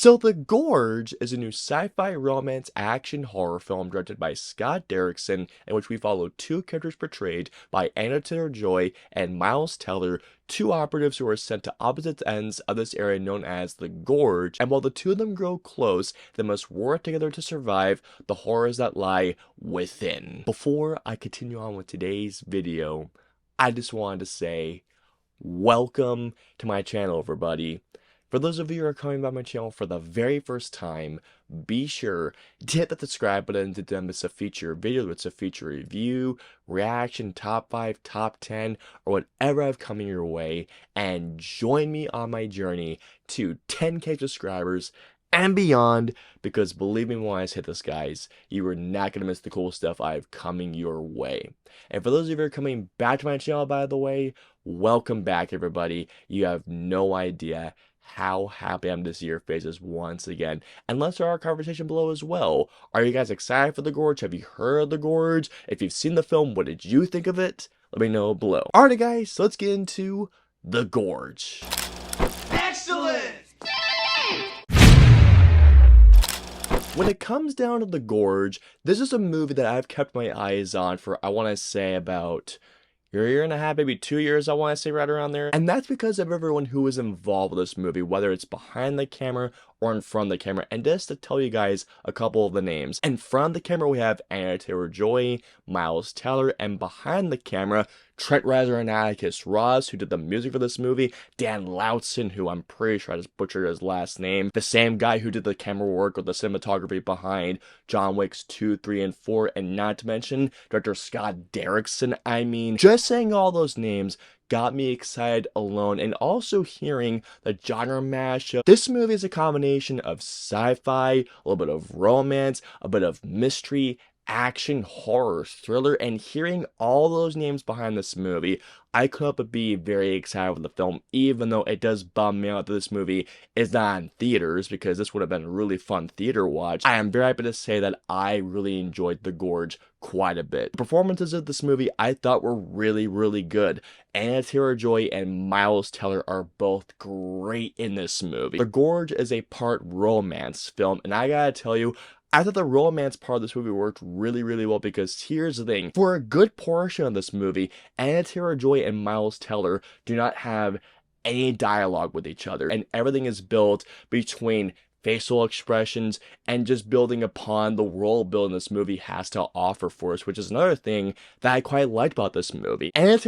So The Gorge is a new sci-fi romance action horror film directed by Derrickson, in which we follow two characters portrayed by Anya and Miles Teller, two operatives who are sent to opposite ends of this area known as the Gorge, and while the two of them grow close, they must work together to survive the horrors that lie within. Before I continue on with today's video, I just wanted to say, welcome to my channel, everybody. For those of you who are coming by my channel for the very first time, be sure to hit that subscribe button to miss a feature video, it's a feature review, reaction, top 5, top 10, or whatever I've coming your way, and join me on my journey to 10K subscribers and beyond, because believe me when I say this, guys, you are not going to miss the cool stuff I have coming your way. And for those of you who are coming back to my channel, by the way, welcome back, everybody. You have no idea how happy I'm to see your faces once again. And let's start our conversation below as well. Are you guys excited for The Gorge? Have you heard of The Gorge? If you've seen the film, what did you think of it? Let me know below. Alright guys, so let's get into The Gorge. Excellent! When it comes down to The Gorge, this is a movie that I've kept my eyes on for, I want to say, about a year and a half, maybe 2 years, I want to say, right around there. And that's because of everyone who is involved with this movie, whether it's behind the camera or in front of the camera. And just to tell you guys a couple of the names. In front of the camera, we have Anya, Miles Teller, and behind the camera, Trent, Reznor, and Atticus, who did the music for this movie, Dan Laustsen, who I'm pretty sure I just butchered his last name, the same guy who did the camera work or the cinematography behind John Wick's 2, 3, and 4, and not to mention director Derrickson. I mean, just saying all those names got me excited alone, and also hearing the genre mashup. This movie is a combination of sci-fi, a little bit of romance, a bit of mystery, action, horror, thriller, and hearing all those names behind this movie, I could help but be very excited with the film, even though it does bum me out that this movie is not in theaters, because this would have been a really fun theater watch. I am very happy to say that I really enjoyed The Gorge quite a bit. The performances of this movie I thought were really, really good. Anya and Miles Teller are both great in this movie. The Gorge is a part romance film, and I gotta tell you, I thought the romance part of this movie worked really, really well, because here's the thing. For a good portion of this movie, Anya and Miles Teller do not have any dialogue with each other, and everything is built between facial expressions and just building upon the world building this movie has to offer for us, which is another thing that I quite liked about this movie. Anya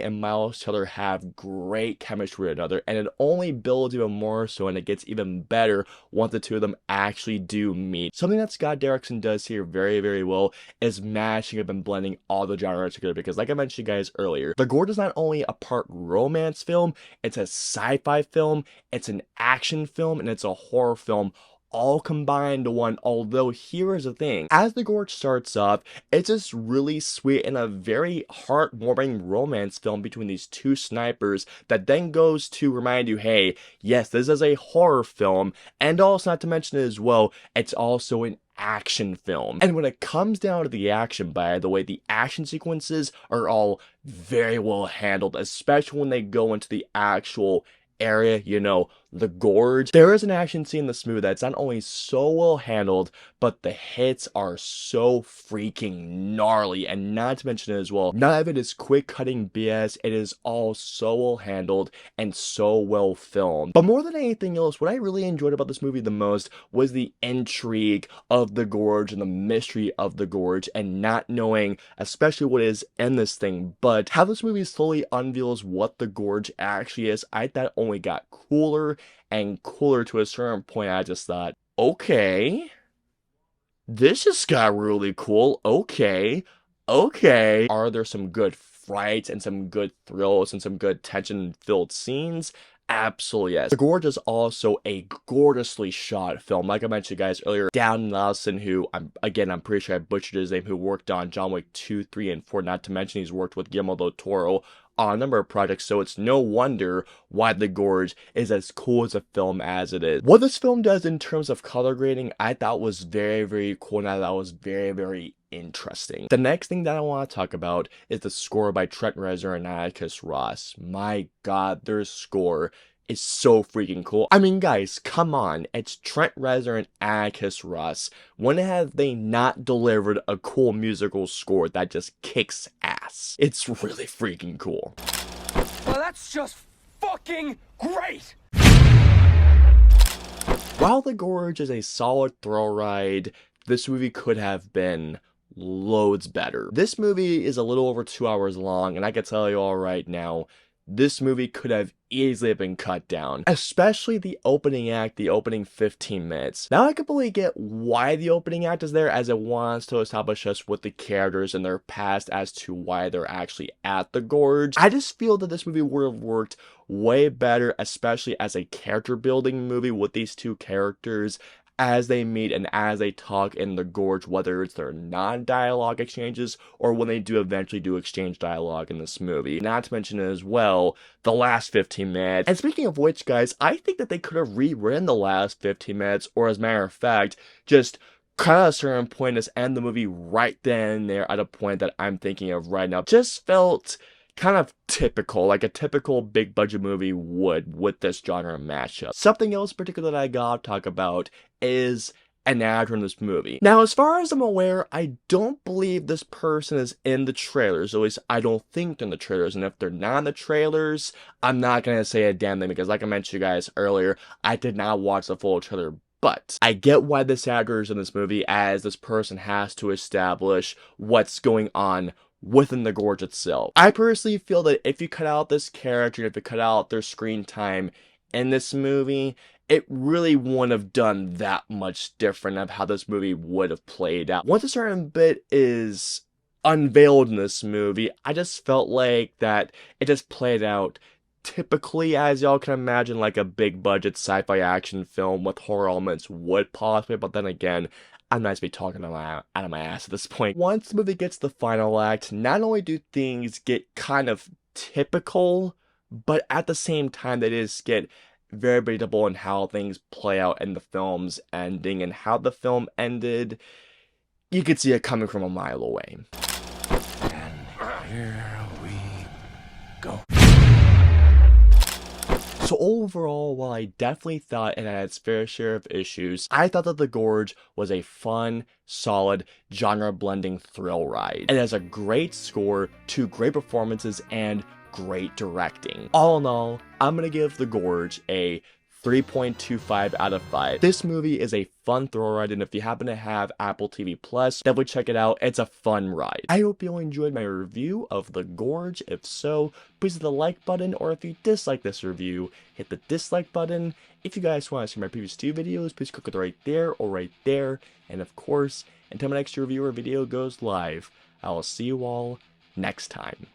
and Miles Teller have great chemistry with another, and it only builds even more so, and it gets even better once the two of them actually do meet. Something that Derrickson does here very, very well is mashing up and blending all the genres together, because like I mentioned guys earlier, The Gorge is not only a part romance film, it's a sci-fi film, it's an action film, and it's a horror film, all combined into one. Although here is the thing, as The Gorge starts off, it's just really sweet and a very heartwarming romance film between these two snipers that then goes to remind you, hey, yes, this is a horror film, and also not to mention as well, it's also an action film. And when it comes down to the action, by the way, the action sequences are all very well handled, especially when they go into the actual area, you know, The Gorge. There is an action scene in this movie that's not only so well handled, but the hits are so freaking gnarly, and not to mention as well, none of it is quick cutting BS. It is all so well handled and so well filmed. But more than anything else, what I really enjoyed about this movie the most was the intrigue of The Gorge and the mystery of The Gorge, and not knowing especially what is in this thing, but how this movie slowly unveils what The Gorge actually is. I thought only got cooler and cooler to a certain point. I just thought, okay, this just got really cool. Okay. Are there some good frights and some good thrills and some good tension-filled scenes? Absolutely yes. The Gorge is also a gorgeously shot film. Like I mentioned guys earlier, Dan Laustsen, who I'm pretty sure I butchered his name, who worked on John Wick 2, 3, and 4, not to mention he's worked with Guillermo del Toro on a number of projects, so it's no wonder why The Gorge is as cool as a film as it is. What this film does in terms of color grading, I thought was very, very cool, and I thought was very, very interesting. The next thing that I want to talk about is the score by Trent, Reznor, and Atticus. My god, their score is so freaking cool. I mean, guys, come on. It's Trent Reznor and Atticus. When have they not delivered a cool musical score that just kicks ass? It's really freaking cool. Well, that's just fucking great! While The Gorge is a solid thrill ride, this movie could have been loads better. This movie is a little over 2 hours long, and I can tell you all right now, this movie could have easily been cut down, especially the opening act, the opening 15 minutes. Now I completely get why the opening act is there, as it wants to establish us with the characters and their past as to why they're actually at the Gorge. I just feel that this movie would have worked way better, especially as a character building movie with these two characters as they meet and as they talk in the Gorge, whether it's their non-dialogue exchanges or when they do eventually do exchange dialogue in this movie. Not to mention as well, the last 15 minutes. And speaking of which, guys, I think that they could have rewritten the last 15 minutes, or as a matter of fact, just cut at a certain point and just end the movie right then and there at a point that I'm thinking of right now. Just felt kind of typical, like a typical big budget movie would with this genre mashup. Something else particular that I gotta talk about is an actor in this movie. Now, as far as I'm aware, I don't believe this person is in the trailers. At least I don't think they're in the trailers. And if they're not in the trailers, I'm not gonna say a damn thing because, like I mentioned to you guys earlier, I did not watch the full trailer. But I get why this actor is in this movie, as this person has to establish what's going on within the Gorge itself. I personally feel that if you cut out this character, if you cut out their screen time in this movie, it really wouldn't have done that much different of how this movie would have played out. Once a certain bit is unveiled in this movie, I just felt like that it just played out typically, as y'all can imagine, like a big budget sci-fi action film with horror elements would possibly, but then again, I'm not to be talking out of my ass at this point. Once the movie gets to the final act, not only do things get kind of typical, but at the same time they just get very predictable in how things play out in the film's ending, and how the film ended, you could see it coming from a mile away. And here we go. So overall, while I definitely thought it had its fair share of issues, I thought that The Gorge was a fun, solid, genre-blending thrill ride. It has a great score, 2 great performances, and great directing. All in all, I'm gonna give The Gorge a 3.25 out of 5. This movie is a fun thrill ride, and if you happen to have Apple TV Plus, definitely check it out. It's a fun ride. I hope you enjoyed my review of The Gorge. If so, please hit the like button, or if you dislike this review, hit the dislike button. If you guys want to see my previous 2 videos, please click it right there or right there. And of course, until my next review or video goes live, I will see you all next time.